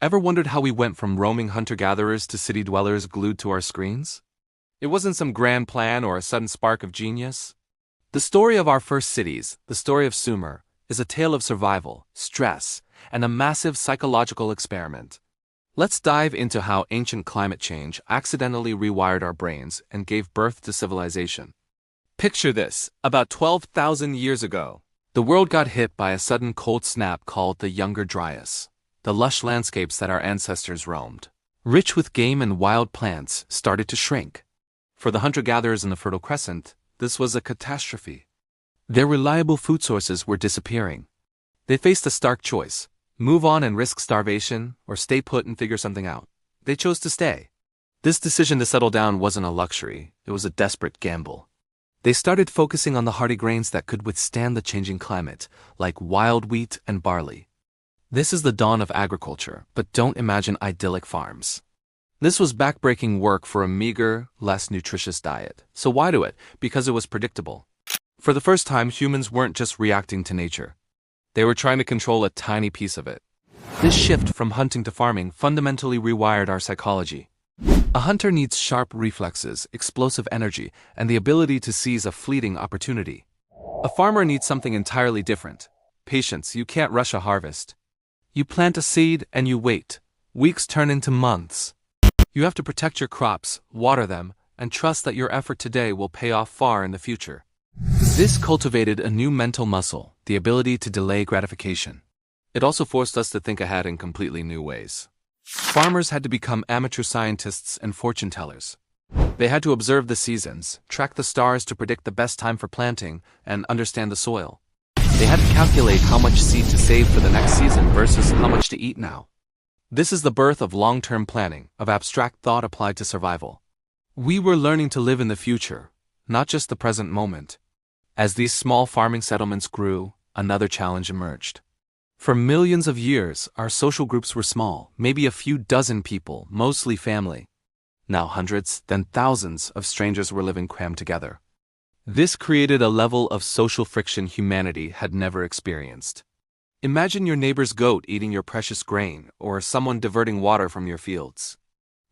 Ever wondered how we went from roaming hunter-gatherers to city dwellers glued to our screens? It wasn't some grand plan or a sudden spark of genius. The story of our first cities, the story of Sumer, is a tale of survival, stress, and a massive psychological experiment. Let's dive into how ancient climate change accidentally rewired our brains and gave birth to civilization. Picture this: about 12,000 years ago, the world got hit by a sudden cold snap called the Younger Dryas. The lush landscapes that our ancestors roamed, rich with game and wild plants, started to shrink. For the hunter-gatherers in the Fertile Crescent, this was a catastrophe. Their reliable food sources were disappearing. They faced a stark choice: move on and risk starvation, or stay put and figure something out. They chose to stay. This decision to settle down wasn't a luxury, it was a desperate gamble. They started focusing on the hardy grains that could withstand the changing climate, like wild wheat and barley. This is the dawn of agriculture, but don't imagine idyllic farms. This was backbreaking work for a meager, less nutritious diet. So why do it? Because it was predictable. For the first time, humans weren't just reacting to nature. They were trying to control a tiny piece of it. This shift from hunting to farming fundamentally rewired our psychology. A hunter needs sharp reflexes, explosive energy, and the ability to seize a fleeting opportunity. A farmer needs something entirely different: patience. You can't rush a harvest. You plant a seed and you wait. Weeks turn into months. You have to protect your crops, water them, and trust that your effort today will pay off far in the future. This cultivated a new mental muscle, the ability to delay gratification. It also forced us to think ahead in completely new ways. Farmers had to become amateur scientists and fortune tellers. They had to observe the seasons, track the stars to predict the best time for planting, and understand the soil. They had to calculate how much seed to save for the next season versus how much to eat now. This is the birth of long-term planning, of abstract thought applied to survival. We were learning to live in the future, not just the present moment. As these small farming settlements grew, another challenge emerged. For millions of years, our social groups were small, maybe a few dozen people, mostly family. Now hundreds, then thousands of strangers were living crammed together. This created a level of social friction humanity had never experienced. Imagine your neighbor's goat eating your precious grain, or someone diverting water from your fields.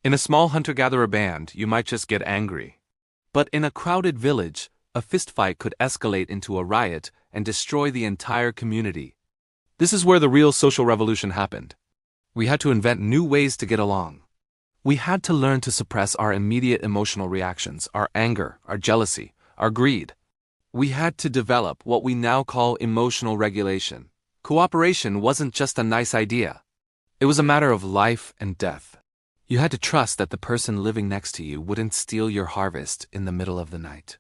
In a small hunter-gatherer band, you might just get angry. But in a crowded village, a fistfight could escalate into a riot and destroy the entire community. This is where the real social revolution happened. We had to invent new ways to get along. We had to learn to suppress our immediate emotional reactions, our anger, our jealousy, our greed. We had to develop what we now call emotional regulation. Cooperation wasn't just a nice idea. It was a matter of life and death. You had to trust that the person living next to you wouldn't steal your harvest in the middle of the night.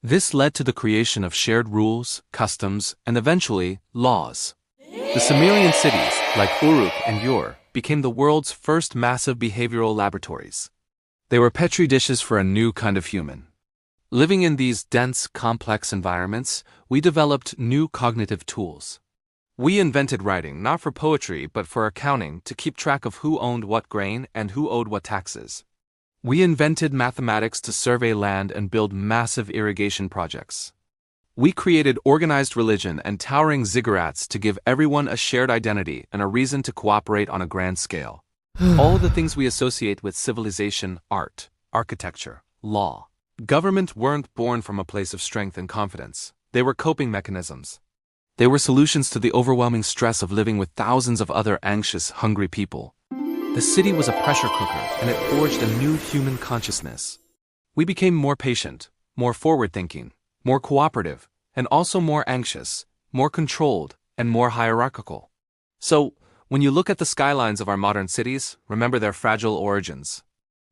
This led to the creation of shared rules, customs, and eventually, laws. The Sumerian cities, like Uruk and Ur, became the world's first massive behavioral laboratories. They were petri dishes for a new kind of human. Living in these dense, complex environments, we developed new cognitive tools. We invented writing, not for poetry, but for accounting, to keep track of who owned what grain and who owed what taxes. We invented mathematics to survey land and build massive irrigation projects. We created organized religion and towering ziggurats to give everyone a shared identity and a reason to cooperate on a grand scale. All the things we associate with civilization: art, architecture, law. Government weren't born from a place of strength and confidence. They were coping mechanisms. They were solutions to the overwhelming stress of living with thousands of other anxious, hungry people. The city was a pressure cooker, and it forged a new human consciousness. We became more patient, more forward-thinking, more cooperative, and also more anxious, more controlled, and more hierarchical. So, when you look at the skylines of our modern cities, remember their fragile origins.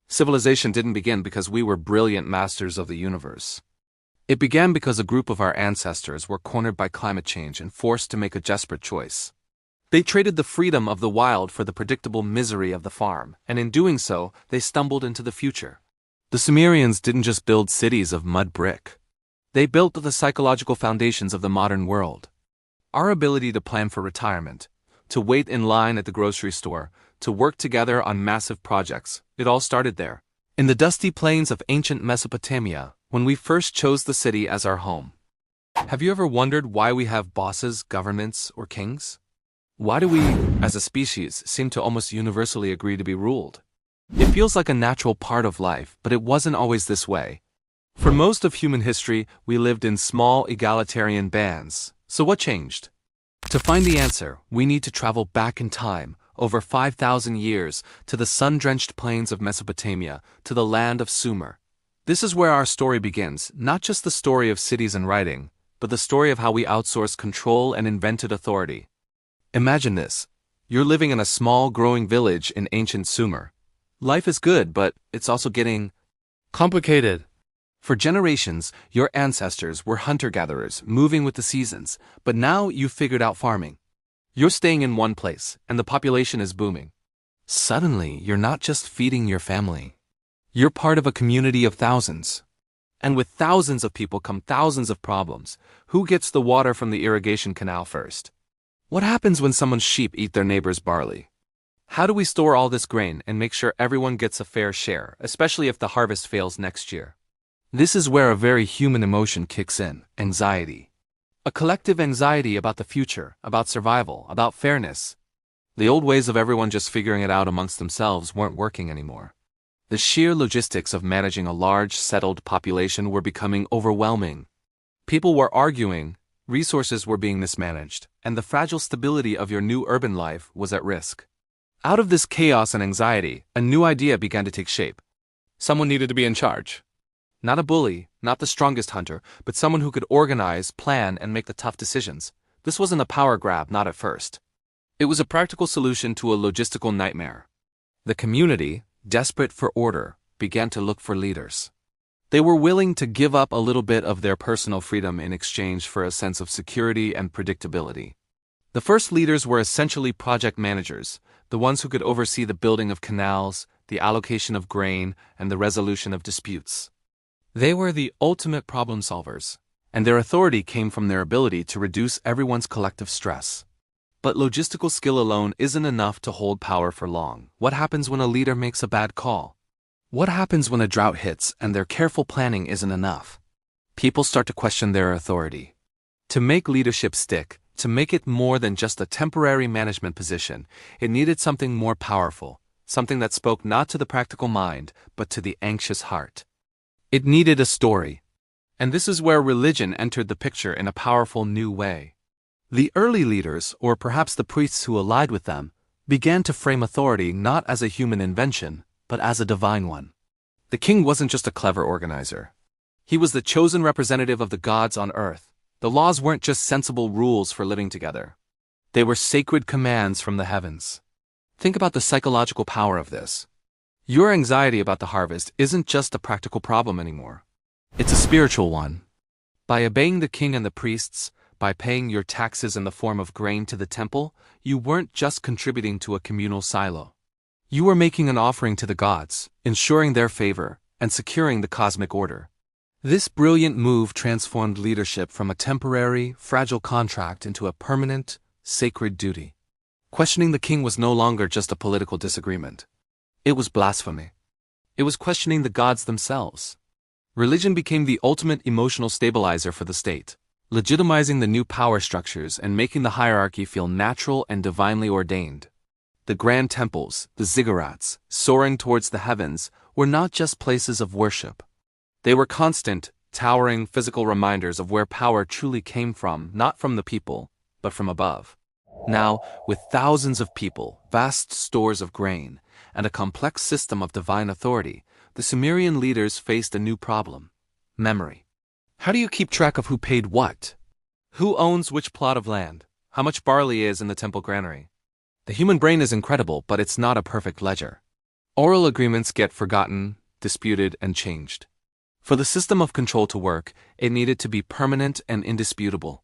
Civilization didn't begin because we were brilliant masters of the universe. It began because a group of our ancestors were cornered by climate change and forced to make a desperate choice. They traded the freedom of the wild for the predictable misery of the farm, and in doing so, they stumbled into the future. The Sumerians didn't just build cities of mud brick. They built the psychological foundations of the modern world. Our ability to plan for retirement, to wait in line at the grocery store, to work together on massive projects, it all started there. In the dusty plains of ancient Mesopotamia, when we first chose the city as our home. Have you ever wondered why we have bosses, governments, or kings? Why do we, as a species, seem to almost universally agree to be ruled? It feels like a natural part of life, but it wasn't always this way. For most of human history, we lived in small egalitarian bands. So what changed? To find the answer, we need to travel back in time, over 5,000 years, to the sun-drenched plains of Mesopotamia, to the land of Sumer. This is where our story begins, not just the story of cities and writing, but the story of how we outsourced control and invented authority. Imagine this. You're living in a small, growing village in ancient Sumer. Life is good, but it's also getting complicated. For generations, your ancestors were hunter-gatherers, moving with the seasons, but now you've figured out farming. You're staying in one place, and the population is booming. Suddenly, you're not just feeding your family. You're part of a community of thousands. And with thousands of people come thousands of problems. Who gets the water from the irrigation canal first? What happens when someone's sheep eat their neighbor's barley? How do we store all this grain and make sure everyone gets a fair share, especially if the harvest fails next year? This is where a very human emotion kicks in: anxiety. A collective anxiety about the future, about survival, about fairness. The old ways of everyone just figuring it out amongst themselves weren't working anymore. The sheer logistics of managing a large, settled population were becoming overwhelming. People were arguing, resources were being mismanaged, and the fragile stability of your new urban life was at risk. Out of this chaos and anxiety, a new idea began to take shape. Someone needed to be in charge. Not a bully, not the strongest hunter, but someone who could organize, plan, and make the tough decisions. This wasn't a power grab, not at first. It was a practical solution to a logistical nightmare. The community, desperate for order, began to look for leaders. They were willing to give up a little bit of their personal freedom in exchange for a sense of security and predictability. The first leaders were essentially project managers, the ones who could oversee the building of canals, the allocation of grain, and the resolution of disputes. They were the ultimate problem solvers, and their authority came from their ability to reduce everyone's collective stress. But logistical skill alone isn't enough to hold power for long. What happens when a leader makes a bad call? What happens when a drought hits and their careful planning isn't enough? People start to question their authority. To make leadership stick, to make it more than just a temporary management position, it needed something more powerful, something that spoke not to the practical mind, but to the anxious heart. It needed a story. And this is where religion entered the picture in a powerful new way. The early leaders, or perhaps the priests who allied with them, began to frame authority not as a human invention, but as a divine one. The king wasn't just a clever organizer. He was the chosen representative of the gods on earth. The laws weren't just sensible rules for living together. They were sacred commands from the heavens. Think about the psychological power of this. Your anxiety about the harvest isn't just a practical problem anymore. It's a spiritual one. By obeying the king and the priests, by paying your taxes in the form of grain to the temple, you weren't just contributing to a communal silo. You were making an offering to the gods, ensuring their favor, and securing the cosmic order. This brilliant move transformed leadership from a temporary, fragile contract into a permanent, sacred duty. Questioning the king was no longer just a political disagreement. It was blasphemy. It was questioning the gods themselves. Religion became the ultimate emotional stabilizer for the state, legitimizing the new power structures and making the hierarchy feel natural and divinely ordained. The grand temples, the ziggurats, soaring towards the heavens, were not just places of worship. They were constant, towering physical reminders of where power truly came from, not from the people, but from above. Now, with thousands of people, vast stores of grain, and a complex system of divine authority, the Sumerian leaders faced a new problem: memory. How do you keep track of who paid what? Who owns which plot of land? How much barley is in the temple granary? The human brain is incredible, but it's not a perfect ledger. Oral agreements get forgotten, disputed, and changed. For the system of control to work, it needed to be permanent and indisputable.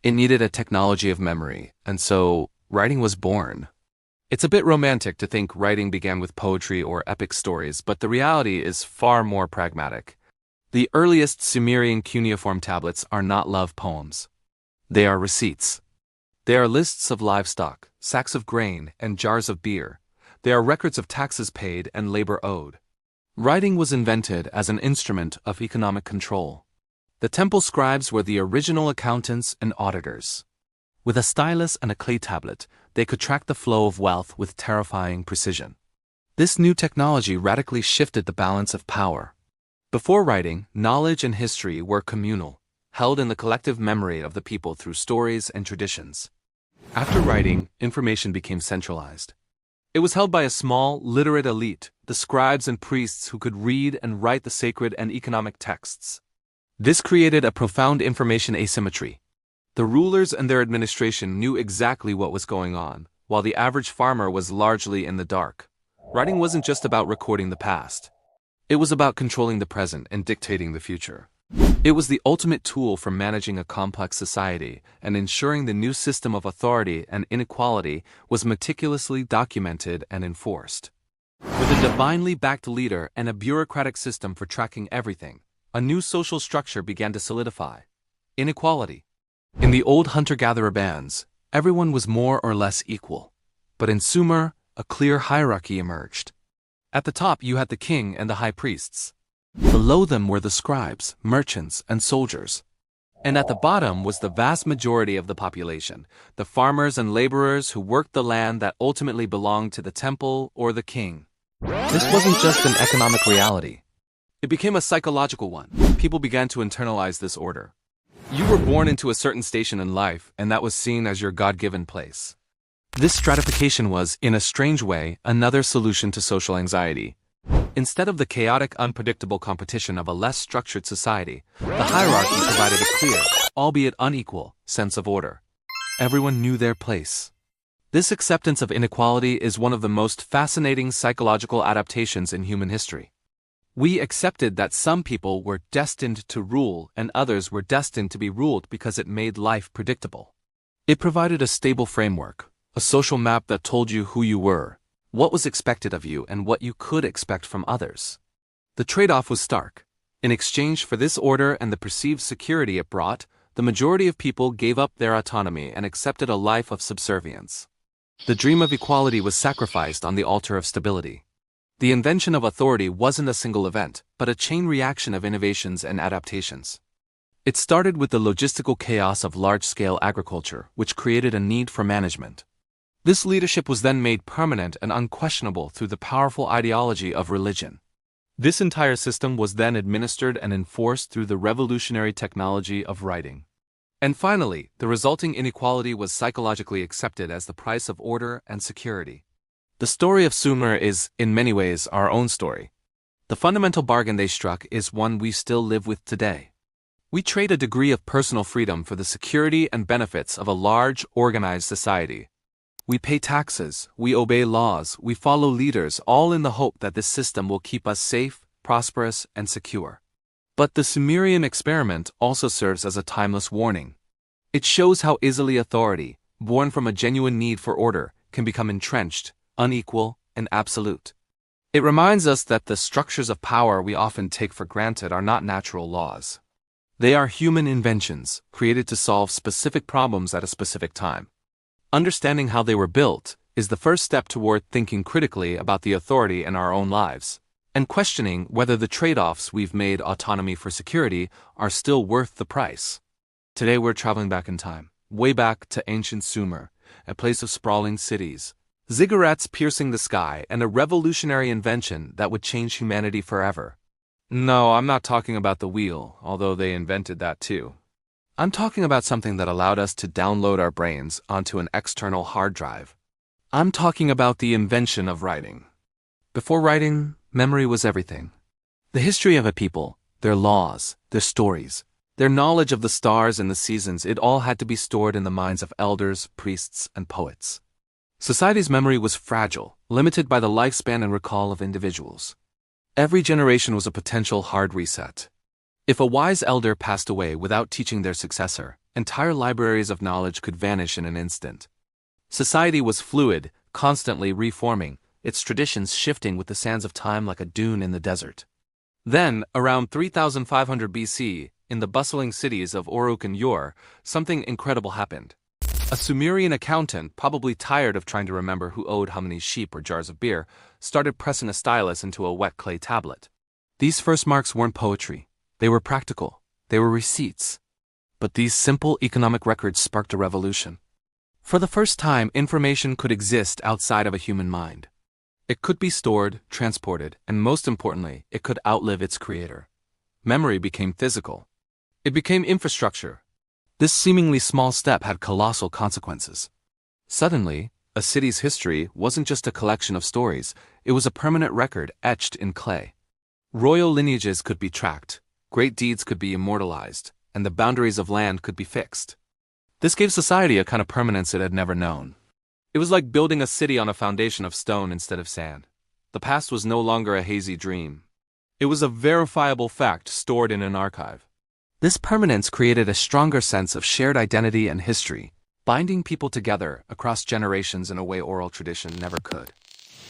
It needed a technology of memory, and so writing was born. It's a bit romantic to think writing began with poetry or epic stories, but the reality is far more pragmatic. The earliest Sumerian cuneiform tablets are not love poems. They are receipts. They are lists of livestock, sacks of grain, and jars of beer. They are records of taxes paid and labor owed. Writing was invented as an instrument of economic control. The temple scribes were the original accountants and auditors. With a stylus and a clay tablet, they could track the flow of wealth with terrifying precision. This new technology radically shifted the balance of power. Before writing, knowledge and history were communal, held in the collective memory of the people through stories and traditions. After writing, information became centralized. It was held by a small, literate elite, the scribes and priests who could read and write the sacred and economic texts. This created a profound information asymmetry. The rulers and their administration knew exactly what was going on, while the average farmer was largely in the dark. Writing wasn't just about recording the past. It was about controlling the present and dictating the future. It was the ultimate tool for managing a complex society and ensuring the new system of authority and inequality was meticulously documented and enforced. With a divinely backed leader and a bureaucratic system for tracking everything, a new social structure began to solidify. Inequality. In the old hunter-gatherer bands, everyone was more or less equal. But in Sumer, a clear hierarchy emerged. At the top you had the king and the high priests. Below them were the scribes, merchants, and soldiers. And at the bottom was the vast majority of the population, the farmers and laborers who worked the land that ultimately belonged to the temple or the king. This wasn't just an economic reality. It became a psychological one. People began to internalize this order. You were born into a certain station in life, and that was seen as your God-given place. This stratification was, in a strange way, another solution to social anxiety. Instead of the chaotic, unpredictable competition of a less structured society, the hierarchy provided a clear, albeit unequal, sense of order. Everyone knew their place. This acceptance of inequality is one of the most fascinating psychological adaptations in human history. We accepted that some people were destined to rule and others were destined to be ruled because it made life predictable. It provided a stable framework, a social map that told you who you were, what was expected of you, and what you could expect from others. The trade-off was stark. In exchange for this order and the perceived security it brought, the majority of people gave up their autonomy and accepted a life of subservience. The dream of equality was sacrificed on the altar of stability. The invention of authority wasn't a single event, but a chain reaction of innovations and adaptations. It started with the logistical chaos of large-scale agriculture, which created a need for management. This leadership was then made permanent and unquestionable through the powerful ideology of religion. This entire system was then administered and enforced through the revolutionary technology of writing. And finally, the resulting inequality was psychologically accepted as the price of order and security. The story of Sumer is, in many ways, our own story. The fundamental bargain they struck is one we still live with today. We trade a degree of personal freedom for the security and benefits of a large, organized society. We pay taxes, we obey laws, we follow leaders, all in the hope that this system will keep us safe, prosperous, and secure. But the Sumerian experiment also serves as a timeless warning. It shows how easily authority, born from a genuine need for order, can become entrenched, unequal, and absolute. It reminds us that the structures of power we often take for granted are not natural laws. They are human inventions, created to solve specific problems at a specific time. Understanding how they were built is the first step toward thinking critically about the authority in our own lives, and questioning whether the trade-offs we've made autonomy for security are still worth the price. Today we're traveling back in time, way back to ancient Sumer, a place of sprawling cities, ziggurats piercing the sky, and a revolutionary invention that would change humanity forever. No, I'm not talking about the wheel, although they invented that too. I'm talking about something that allowed us to download our brains onto an external hard drive. I'm talking about the invention of writing. Before writing, memory was everything. The history of a people, their laws, their stories, their knowledge of the stars and the seasons, it all had to be stored in the minds of elders, priests, and poets. Society's memory was fragile, limited by the lifespan and recall of individuals. Every generation was a potential hard reset. If a wise elder passed away without teaching their successor, entire libraries of knowledge could vanish in an instant. Society was fluid, constantly reforming, its traditions shifting with the sands of time like a dune in the desert. Then, around 3500 BC, in the bustling cities of Uruk and Ur, something incredible happened. A Sumerian accountant, probably tired of trying to remember who owed how many sheep or jars of beer, started pressing a stylus into a wet clay tablet. These first marks weren't poetry. They were practical. They were receipts. But these simple economic records sparked a revolution. For the first time, information could exist outside of a human mind. It could be stored, transported, and most importantly, it could outlive its creator. Memory became physical. It became infrastructure. This seemingly small step had colossal consequences. Suddenly, a city's history wasn't just a collection of stories, it was a permanent record etched in clay. Royal lineages could be tracked, great deeds could be immortalized, and the boundaries of land could be fixed. This gave society a kind of permanence it had never known. It was like building a city on a foundation of stone instead of sand. The past was no longer a hazy dream. It was a verifiable fact stored in an archive. This permanence created a stronger sense of shared identity and history, binding people together across generations in a way oral tradition never could.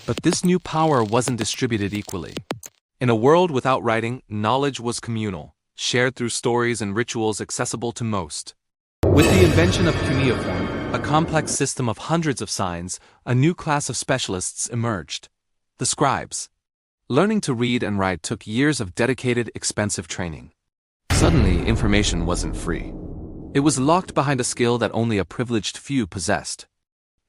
But this new power wasn't distributed equally. In a world without writing, knowledge was communal, shared through stories and rituals accessible to most. With the invention of cuneiform, a complex system of hundreds of signs, a new class of specialists emerged: the scribes. Learning to read and write took years of dedicated, expensive training. Suddenly, information wasn't free. It was locked behind a skill that only a privileged few possessed.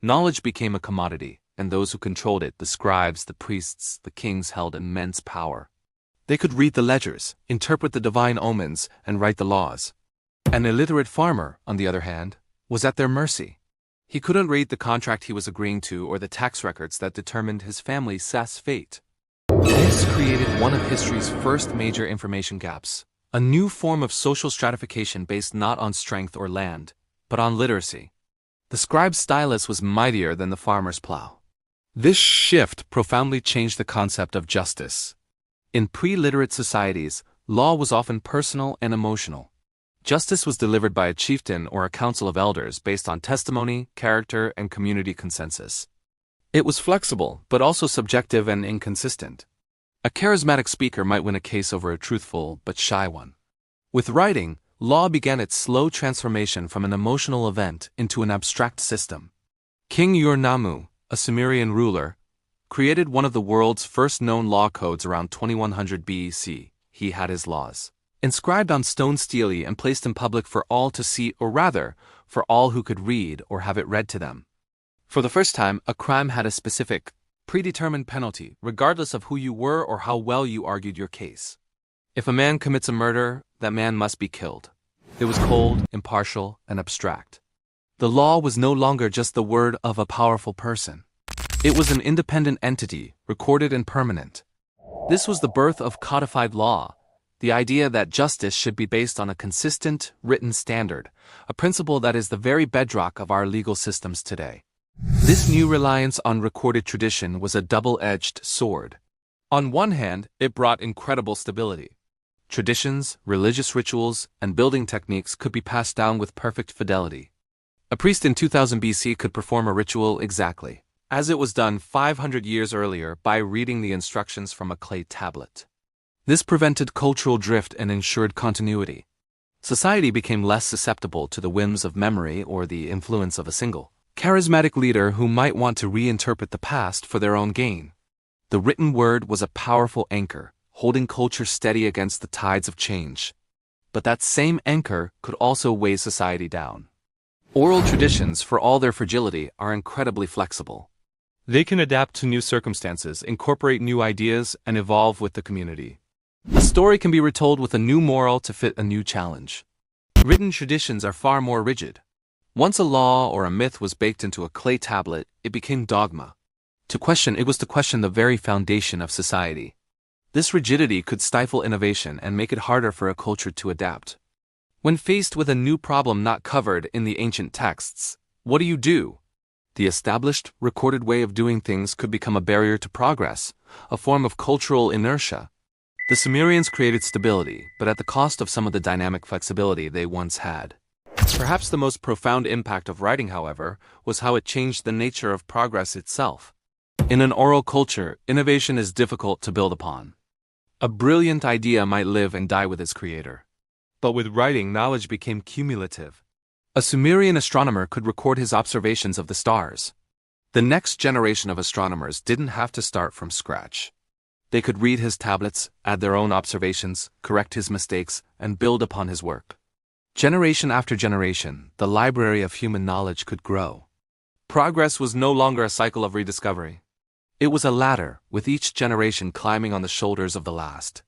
Knowledge became a commodity, and those who controlled it, the scribes, the priests, the kings, held immense power. They could read the ledgers, interpret the divine omens, and write the laws. An illiterate farmer, on the other hand, was at their mercy. He couldn't read the contract he was agreeing to or the tax records that determined his family's fate. This created one of history's first major information gaps, a new form of social stratification based not on strength or land, but on literacy. The scribe's stylus was mightier than the farmer's plow. This shift profoundly changed the concept of justice. In pre-literate societies, law was often personal and emotional. Justice was delivered by a chieftain or a council of elders based on testimony, character, and community consensus. It was flexible, but also subjective and inconsistent. A charismatic speaker might win a case over a truthful but shy one. With writing, law began its slow transformation from an emotional event into an abstract system. King Ur-Nammu, a Sumerian ruler, created one of the world's first known law codes around 2100 BC. He had his laws inscribed on stone stele and placed in public for all to see, or rather, for all who could read or have it read to them. For the first time, a crime had a specific, predetermined penalty, regardless of who you were or how well you argued your case. If a man commits a murder, that man must be killed. It was cold, impartial, and abstract. The law was no longer just the word of a powerful person. It was an independent entity, recorded and permanent. This was the birth of codified law, the idea that justice should be based on a consistent, written standard, a principle that is the very bedrock of our legal systems today. This new reliance on recorded tradition was a double-edged sword. On one hand, it brought incredible stability. Traditions, religious rituals, and building techniques could be passed down with perfect fidelity. A priest in 2000 BC could perform a ritual exactly as it was done 500 years earlier by reading the instructions from a clay tablet. This prevented cultural drift and ensured continuity. Society became less susceptible to the whims of memory or the influence of a single, charismatic leader who might want to reinterpret the past for their own gain. The written word was a powerful anchor, holding culture steady against the tides of change. But that same anchor could also weigh society down. Oral traditions, for all their fragility, are incredibly flexible. They can adapt to new circumstances, incorporate new ideas, and evolve with the community. A story can be retold with a new moral to fit a new challenge. Written traditions are far more rigid. Once a law or a myth was baked into a clay tablet, it became dogma. It was to question the very foundation of society. This rigidity could stifle innovation and make it harder for a culture to adapt. When faced with a new problem not covered in the ancient texts, what do? The established, recorded way of doing things could become a barrier to progress, a form of cultural inertia. The Sumerians created stability, but at the cost of some of the dynamic flexibility they once had. Perhaps the most profound impact of writing, however, was how it changed the nature of progress itself. In an oral culture, innovation is difficult to build upon. A brilliant idea might live and die with its creator. But with writing, knowledge became cumulative. A Sumerian astronomer could record his observations of the stars. The next generation of astronomers didn't have to start from scratch. They could read his tablets, add their own observations, correct his mistakes, and build upon his work. Generation after generation, the library of human knowledge could grow. Progress was no longer a cycle of rediscovery. It was a ladder, with each generation climbing on the shoulders of the last.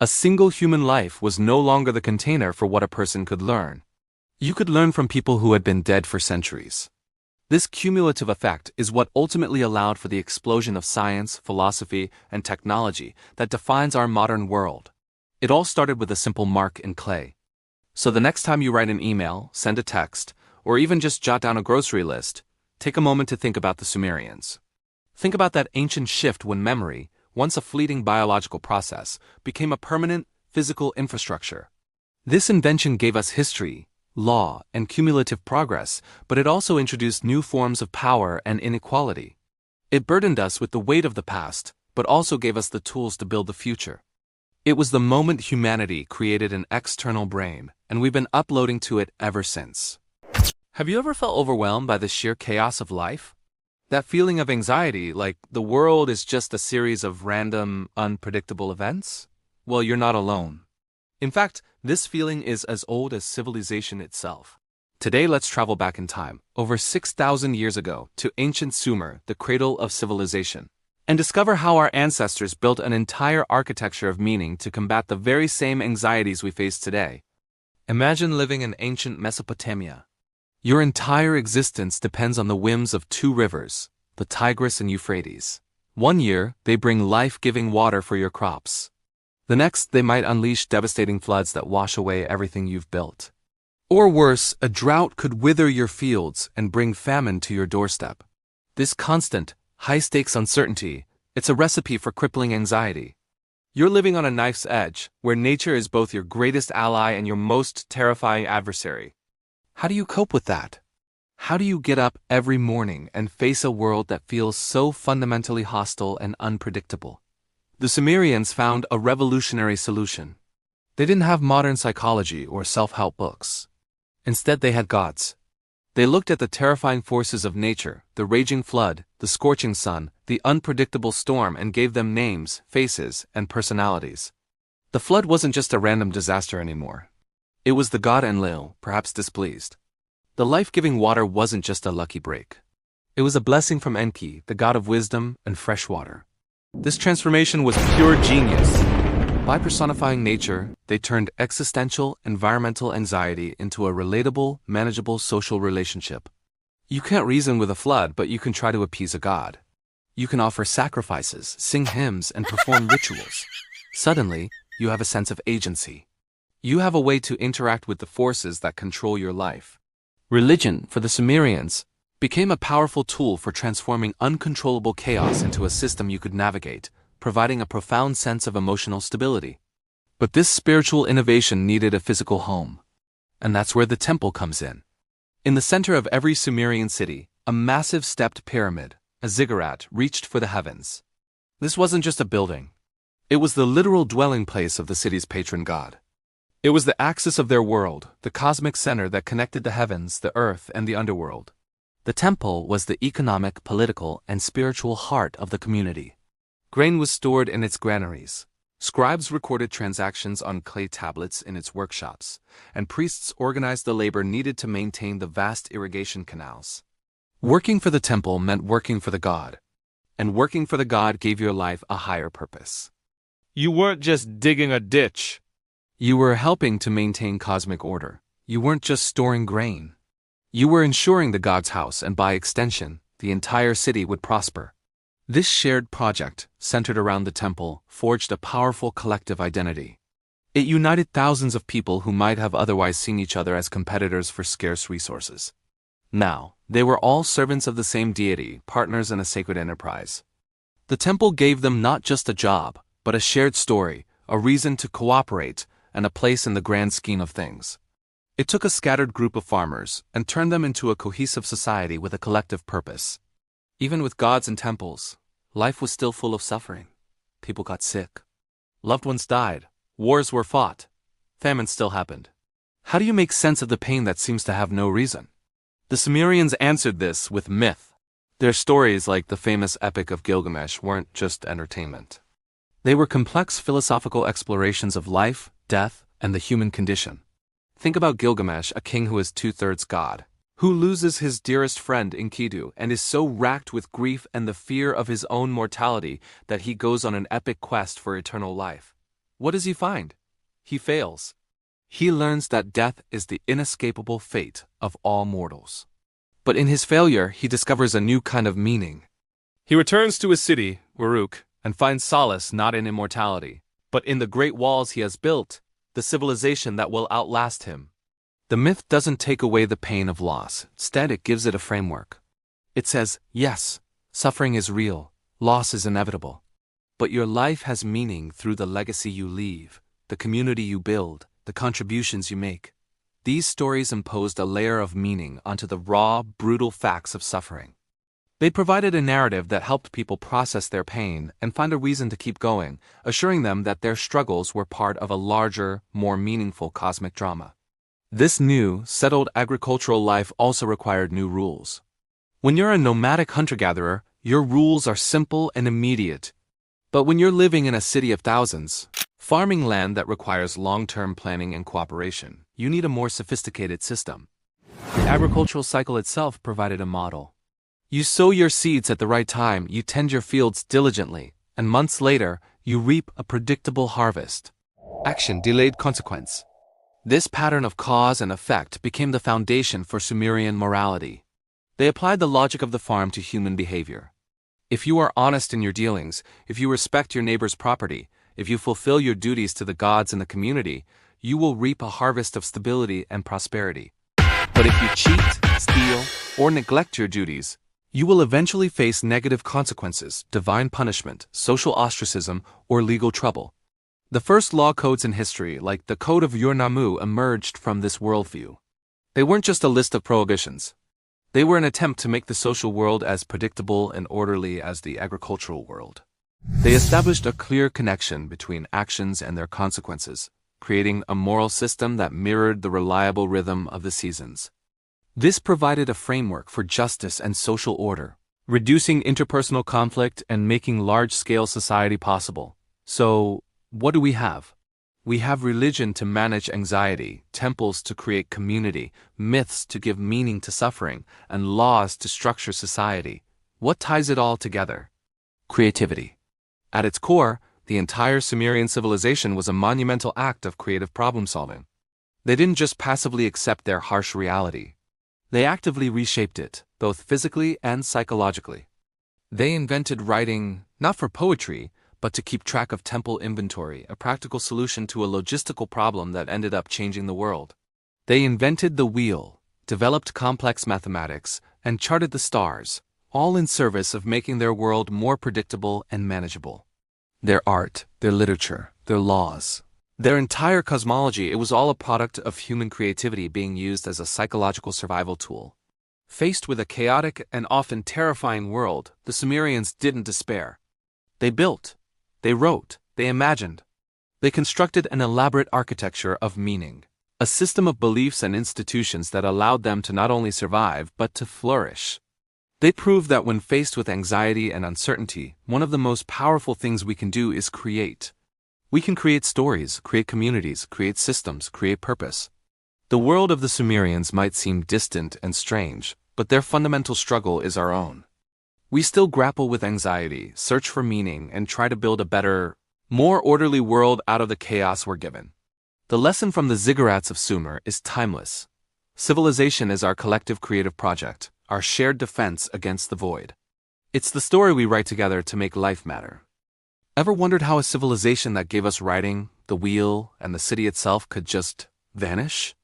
A single human life was no longer the container for what a person could learn. You could learn from people who had been dead for centuries. This cumulative effect is what ultimately allowed for the explosion of science, philosophy, and technology that defines our modern world. It all started with a simple mark in clay. So the next time you write an email, send a text, or even just jot down a grocery list, take a moment to think about the Sumerians. Think about that ancient shift when memory, once a fleeting biological process, became a permanent, physical infrastructure. This invention gave us history, law, and cumulative progress, but it also introduced new forms of power and inequality. It burdened us with the weight of the past, but also gave us the tools to build the future. It was the moment humanity created an external brain, and we've been uploading to it ever since. Have you ever felt overwhelmed by the sheer chaos of life? That feeling of anxiety, like the world is just a series of random, unpredictable events? Well, you're not alone. In fact, this feeling is as old as civilization itself. Today, let's travel back in time, over 6,000 years ago, to ancient Sumer, the cradle of civilization, and discover how our ancestors built an entire architecture of meaning to combat the very same anxieties we face today. Imagine living in ancient Mesopotamia. Your entire existence depends on the whims of two rivers, the Tigris and Euphrates. One year, they bring life-giving water for your crops. The next, they might unleash devastating floods that wash away everything you've built. Or worse, a drought could wither your fields and bring famine to your doorstep. This constant, high-stakes uncertainty, it's a recipe for crippling anxiety. You're living on a knife's edge, where nature is both your greatest ally and your most terrifying adversary. How do you cope with that? How do you get up every morning and face a world that feels so fundamentally hostile and unpredictable? The Sumerians found a revolutionary solution. They didn't have modern psychology or self-help books. Instead, they had gods. They looked at the terrifying forces of nature, the raging flood, the scorching sun, the unpredictable storm, and gave them names, faces, and personalities. The flood wasn't just a random disaster anymore. It was the god Enlil, perhaps displeased. The life-giving water wasn't just a lucky break. It was a blessing from Enki, the god of wisdom and fresh water. This transformation was pure genius. By personifying nature, they turned existential, environmental anxiety into a relatable, manageable social relationship. You can't reason with a flood, but you can try to appease a god. You can offer sacrifices, sing hymns, and perform rituals. Suddenly, you have a sense of agency. You have a way to interact with the forces that control your life. Religion, for the Sumerians, became a powerful tool for transforming uncontrollable chaos into a system you could navigate, providing a profound sense of emotional stability. But this spiritual innovation needed a physical home. And that's where the temple comes in. In the center of every Sumerian city, a massive stepped pyramid, a ziggurat, reached for the heavens. This wasn't just a building. It was the literal dwelling place of the city's patron god. It was the axis of their world, the cosmic center that connected the heavens, the earth, and the underworld. The temple was the economic, political, and spiritual heart of the community. Grain was stored in its granaries. Scribes recorded transactions on clay tablets in its workshops, and priests organized the labor needed to maintain the vast irrigation canals. Working for the temple meant working for the god, and working for the god gave your life a higher purpose. You weren't just digging a ditch. You were helping to maintain cosmic order. You weren't just storing grain. You were ensuring the god's house and, by extension, the entire city would prosper. This shared project, centered around the temple, forged a powerful collective identity. It united thousands of people who might have otherwise seen each other as competitors for scarce resources. Now, they were all servants of the same deity, partners in a sacred enterprise. The temple gave them not just a job, but a shared story, a reason to cooperate, and a place in the grand scheme of things. It took a scattered group of farmers and turned them into a cohesive society with a collective purpose. Even with gods and temples, life was still full of suffering. People got sick. Loved ones died. Wars were fought. Famine still happened. How do you make sense of the pain that seems to have no reason? The Sumerians answered this with myth. Their stories, like the famous Epic of Gilgamesh, weren't just entertainment. They were complex philosophical explorations of life, death, and the human condition. Think about Gilgamesh, a king who is two-thirds god, who loses his dearest friend Enkidu and is so racked with grief and the fear of his own mortality that he goes on an epic quest for eternal life. What does he find? He fails. He learns that death is the inescapable fate of all mortals. But in his failure, he discovers a new kind of meaning. He returns to his city, Uruk, and finds solace not in immortality, but in the great walls he has built, the civilization that will outlast him. The myth doesn't take away the pain of loss. Instead, it gives it a framework. It says, yes, suffering is real, loss is inevitable. But your life has meaning through the legacy you leave, the community you build, the contributions you make. These stories imposed a layer of meaning onto the raw, brutal facts of suffering. They provided a narrative that helped people process their pain and find a reason to keep going, assuring them that their struggles were part of a larger, more meaningful cosmic drama. This new, settled agricultural life also required new rules. When you're a nomadic hunter-gatherer, your rules are simple and immediate. But when you're living in a city of thousands, farming land that requires long-term planning and cooperation, you need a more sophisticated system. The agricultural cycle itself provided a model. You sow your seeds at the right time, you tend your fields diligently, and months later, you reap a predictable harvest. Action delayed consequence. This pattern of cause and effect became the foundation for Sumerian morality. They applied the logic of the farm to human behavior. If you are honest in your dealings, if you respect your neighbor's property, if you fulfill your duties to the gods and the community, you will reap a harvest of stability and prosperity. But if you cheat, steal, or neglect your duties, you will eventually face negative consequences, divine punishment, social ostracism, or legal trouble. The first law codes in history, like the Code of Ur-Nammu, emerged from this worldview. They weren't just a list of prohibitions. They were an attempt to make the social world as predictable and orderly as the agricultural world. They established a clear connection between actions and their consequences, creating a moral system that mirrored the reliable rhythm of the seasons. This provided a framework for justice and social order, reducing interpersonal conflict and making large-scale society possible. So, what do we have? We have religion to manage anxiety, temples to create community, myths to give meaning to suffering, and laws to structure society. What ties it all together? Creativity. At its core, the entire Sumerian civilization was a monumental act of creative problem-solving. They didn't just passively accept their harsh reality. They actively reshaped it, both physically and psychologically. They invented writing, not for poetry, but to keep track of temple inventory, a practical solution to a logistical problem that ended up changing the world. They invented the wheel, developed complex mathematics, and charted the stars, all in service of making their world more predictable and manageable. Their art, their literature, their laws, their entire cosmology, it was all a product of human creativity being used as a psychological survival tool. Faced with a chaotic and often terrifying world, the Sumerians didn't despair. They built. They wrote, they imagined. They constructed an elaborate architecture of meaning, a system of beliefs and institutions that allowed them to not only survive but to flourish. They proved that when faced with anxiety and uncertainty, one of the most powerful things we can do is create. We can create stories, create communities, create systems, create purpose. The world of the Sumerians might seem distant and strange, but their fundamental struggle is our own. We still grapple with anxiety, search for meaning, and try to build a better, more orderly world out of the chaos we're given. The lesson from the ziggurats of Sumer is timeless. Civilization is our collective creative project, our shared defense against the void. It's the story we write together to make life matter. Ever wondered how a civilization that gave us writing, the wheel, and the city itself could just vanish?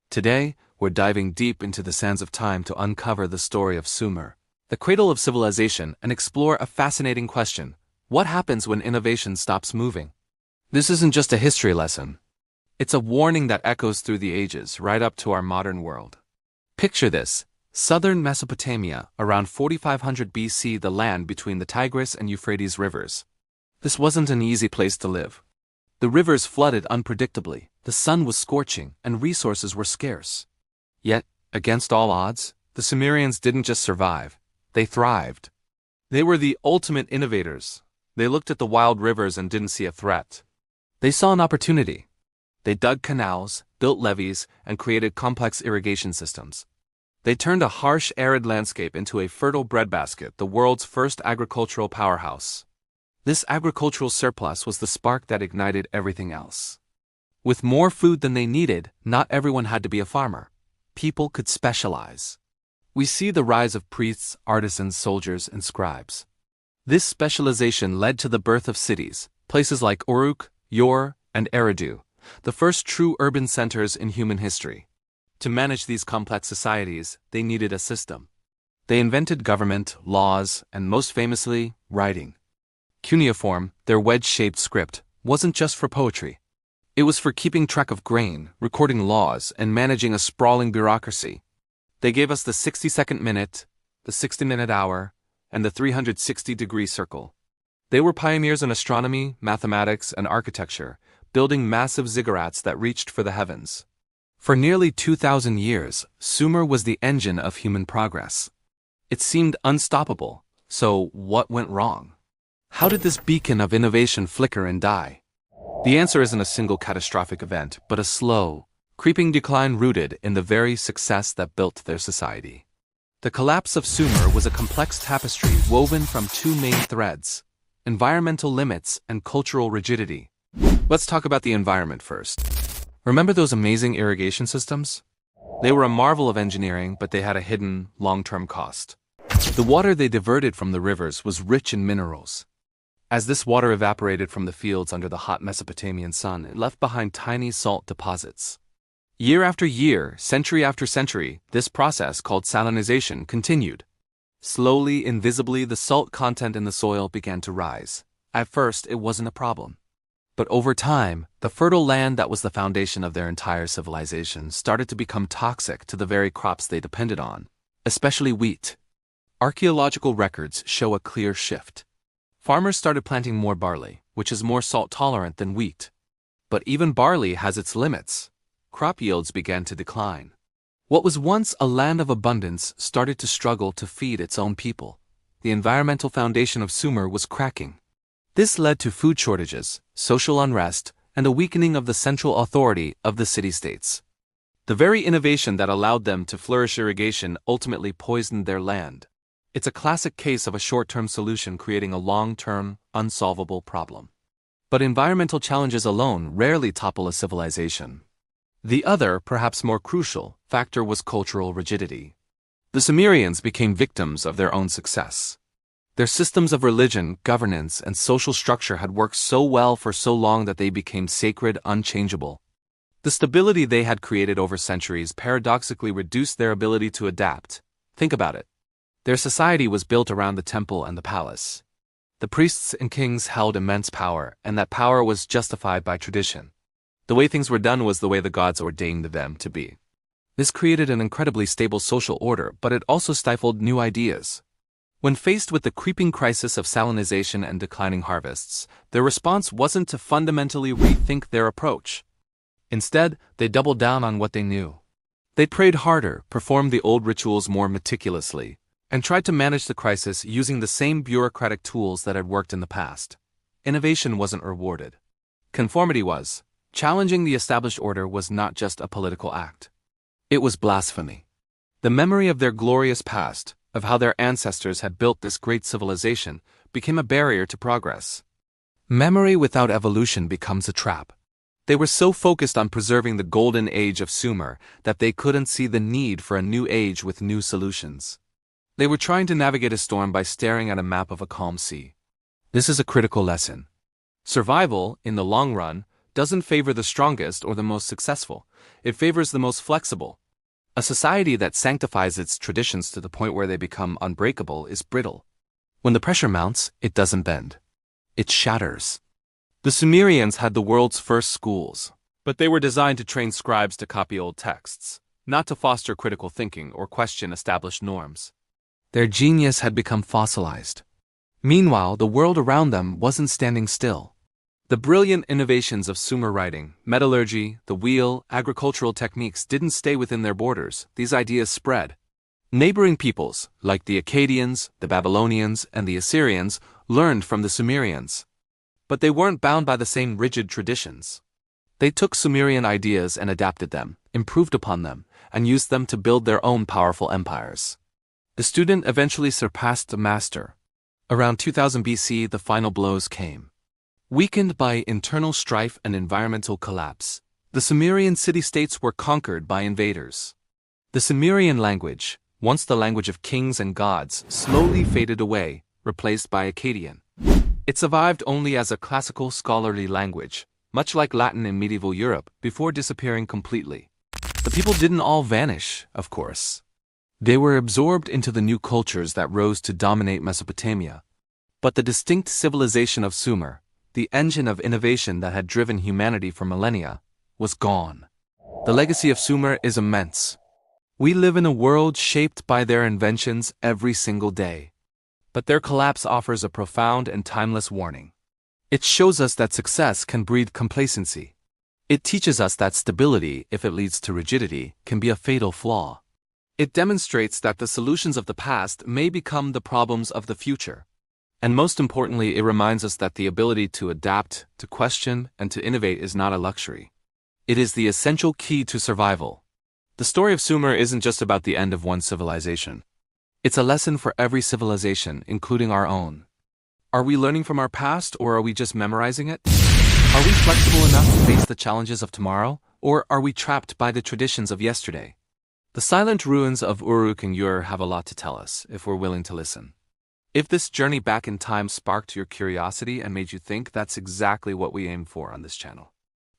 Today, we're diving deep into the sands of time to uncover the story of Sumer, the cradle of civilization, and explore a fascinating question. What happens when innovation stops moving? This isn't just a history lesson. It's a warning that echoes through the ages, right up to our modern world. Picture this: southern Mesopotamia, around 4500 BC, the land between the Tigris and Euphrates rivers. This wasn't an easy place to live. The rivers flooded unpredictably, the sun was scorching, and resources were scarce. Yet, against all odds, the Sumerians didn't just survive. They thrived. They were the ultimate innovators. They looked at the wild rivers and didn't see a threat. They saw an opportunity. They dug canals, built levees, and created complex irrigation systems. They turned a harsh, arid landscape into a fertile breadbasket, the world's first agricultural powerhouse. This agricultural surplus was the spark that ignited everything else. With more food than they needed, not everyone had to be a farmer. People could specialize. We see the rise of priests, artisans, soldiers, and scribes. This specialization led to the birth of cities, places like Uruk, Ur, and Eridu, the first true urban centers in human history. To manage these complex societies, they needed a system. They invented government, laws, and most famously, writing. Cuneiform, their wedge-shaped script, wasn't just for poetry. It was for keeping track of grain, recording laws, and managing a sprawling bureaucracy. They gave us the 60-second minute, the 60-minute hour, and the 360-degree circle. They were pioneers in astronomy, mathematics, and architecture, building massive ziggurats that reached for the heavens. For nearly 2,000 years, Sumer was the engine of human progress. It seemed unstoppable, so what went wrong? How did this beacon of innovation flicker and die? The answer isn't a single catastrophic event, but a slow, creeping decline rooted in the very success that built their society. The collapse of Sumer was a complex tapestry woven from two main threads: environmental limits and cultural rigidity. Let's talk about the environment first. Remember those amazing irrigation systems? They were a marvel of engineering, but they had a hidden, long-term cost. The water they diverted from the rivers was rich in minerals. As this water evaporated from the fields under the hot Mesopotamian sun, it left behind tiny salt deposits. Year after year, century after century, this process called salinization continued. Slowly, invisibly, the salt content in the soil began to rise. At first, it wasn't a problem. But over time, the fertile land that was the foundation of their entire civilization started to become toxic to the very crops they depended on, especially wheat. Archaeological records show a clear shift. Farmers started planting more barley, which is more salt-tolerant than wheat. But even barley has its limits. Crop yields began to decline. What was once a land of abundance started to struggle to feed its own people. The environmental foundation of Sumer was cracking. This led to food shortages, social unrest, and a weakening of the central authority of the city-states. The very innovation that allowed them to flourish, irrigation, ultimately poisoned their land. It's a classic case of a short-term solution creating a long-term, unsolvable problem. But environmental challenges alone rarely topple a civilization. The other, perhaps more crucial, factor was cultural rigidity. The Sumerians became victims of their own success. Their systems of religion, governance, and social structure had worked so well for so long that they became sacred, unchangeable. The stability they had created over centuries paradoxically reduced their ability to adapt. Think about it. Their society was built around the temple and the palace. The priests and kings held immense power, and that power was justified by tradition. The way things were done was the way the gods ordained them to be. This created an incredibly stable social order, but it also stifled new ideas. When faced with the creeping crisis of salinization and declining harvests, their response wasn't to fundamentally rethink their approach. Instead, they doubled down on what they knew. They prayed harder, performed the old rituals more meticulously, and tried to manage the crisis using the same bureaucratic tools that had worked in the past. Innovation wasn't rewarded. Conformity was. Challenging the established order was not just a political act. It was blasphemy. The memory of their glorious past, of how their ancestors had built this great civilization, became a barrier to progress. Memory without evolution becomes a trap. They were so focused on preserving the golden age of Sumer that they couldn't see the need for a new age with new solutions. They were trying to navigate a storm by staring at a map of a calm sea. This is a critical lesson. Survival, in the long run, doesn't favor the strongest or the most successful. It favors the most flexible. A society that sanctifies its traditions to the point where they become unbreakable is brittle. When the pressure mounts, it doesn't bend. It shatters. The Sumerians had the world's first schools, but they were designed to train scribes to copy old texts, not to foster critical thinking or question established norms. Their genius had become fossilized. Meanwhile, the world around them wasn't standing still. The brilliant innovations of Sumer writing, metallurgy, the wheel, agricultural techniques didn't stay within their borders. These ideas spread. Neighboring peoples, like the Akkadians, the Babylonians, and the Assyrians, learned from the Sumerians. But they weren't bound by the same rigid traditions. They took Sumerian ideas and adapted them, improved upon them, and used them to build their own powerful empires. The student eventually surpassed the master. Around 2000 BC, the final blows came. Weakened by internal strife and environmental collapse, the Sumerian city-states were conquered by invaders. The Sumerian language, once the language of kings and gods, slowly faded away, replaced by Akkadian. It survived only as a classical scholarly language, much like Latin in medieval Europe, before disappearing completely. The people didn't all vanish, of course. They were absorbed into the new cultures that rose to dominate Mesopotamia. But the distinct civilization of Sumer, the engine of innovation that had driven humanity for millennia, was gone. The legacy of Sumer is immense. We live in a world shaped by their inventions every single day. But their collapse offers a profound and timeless warning. It shows us that success can breed complacency. It teaches us that stability, if it leads to rigidity, can be a fatal flaw. It demonstrates that the solutions of the past may become the problems of the future. And most importantly, it reminds us that the ability to adapt, to question, and to innovate is not a luxury. It is the essential key to survival. The story of Sumer isn't just about the end of one civilization. It's a lesson for every civilization, including our own. Are we learning from our past, or are we just memorizing it? Are we flexible enough to face the challenges of tomorrow, or are we trapped by the traditions of yesterday? The silent ruins of Uruk and Ur have a lot to tell us, if we're willing to listen. If this journey back in time sparked your curiosity and made you think, that's exactly what we aim for on this channel.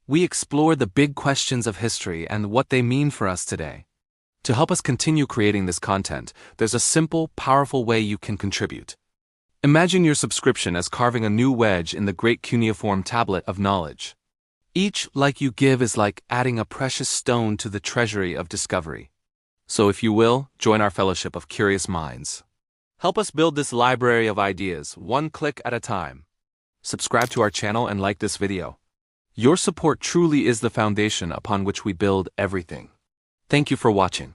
We explore the big questions of history and what they mean for us today. To help us continue creating this content, there's a simple, powerful way you can contribute. Imagine your subscription as carving a new wedge in the great cuneiform tablet of knowledge. Each like you give is like adding a precious stone to the treasury of discovery. So if you will, join our fellowship of curious minds. Help us build this library of ideas, one click at a time. Subscribe to our channel and like this video. Your support truly is the foundation upon which we build everything. Thank you for watching.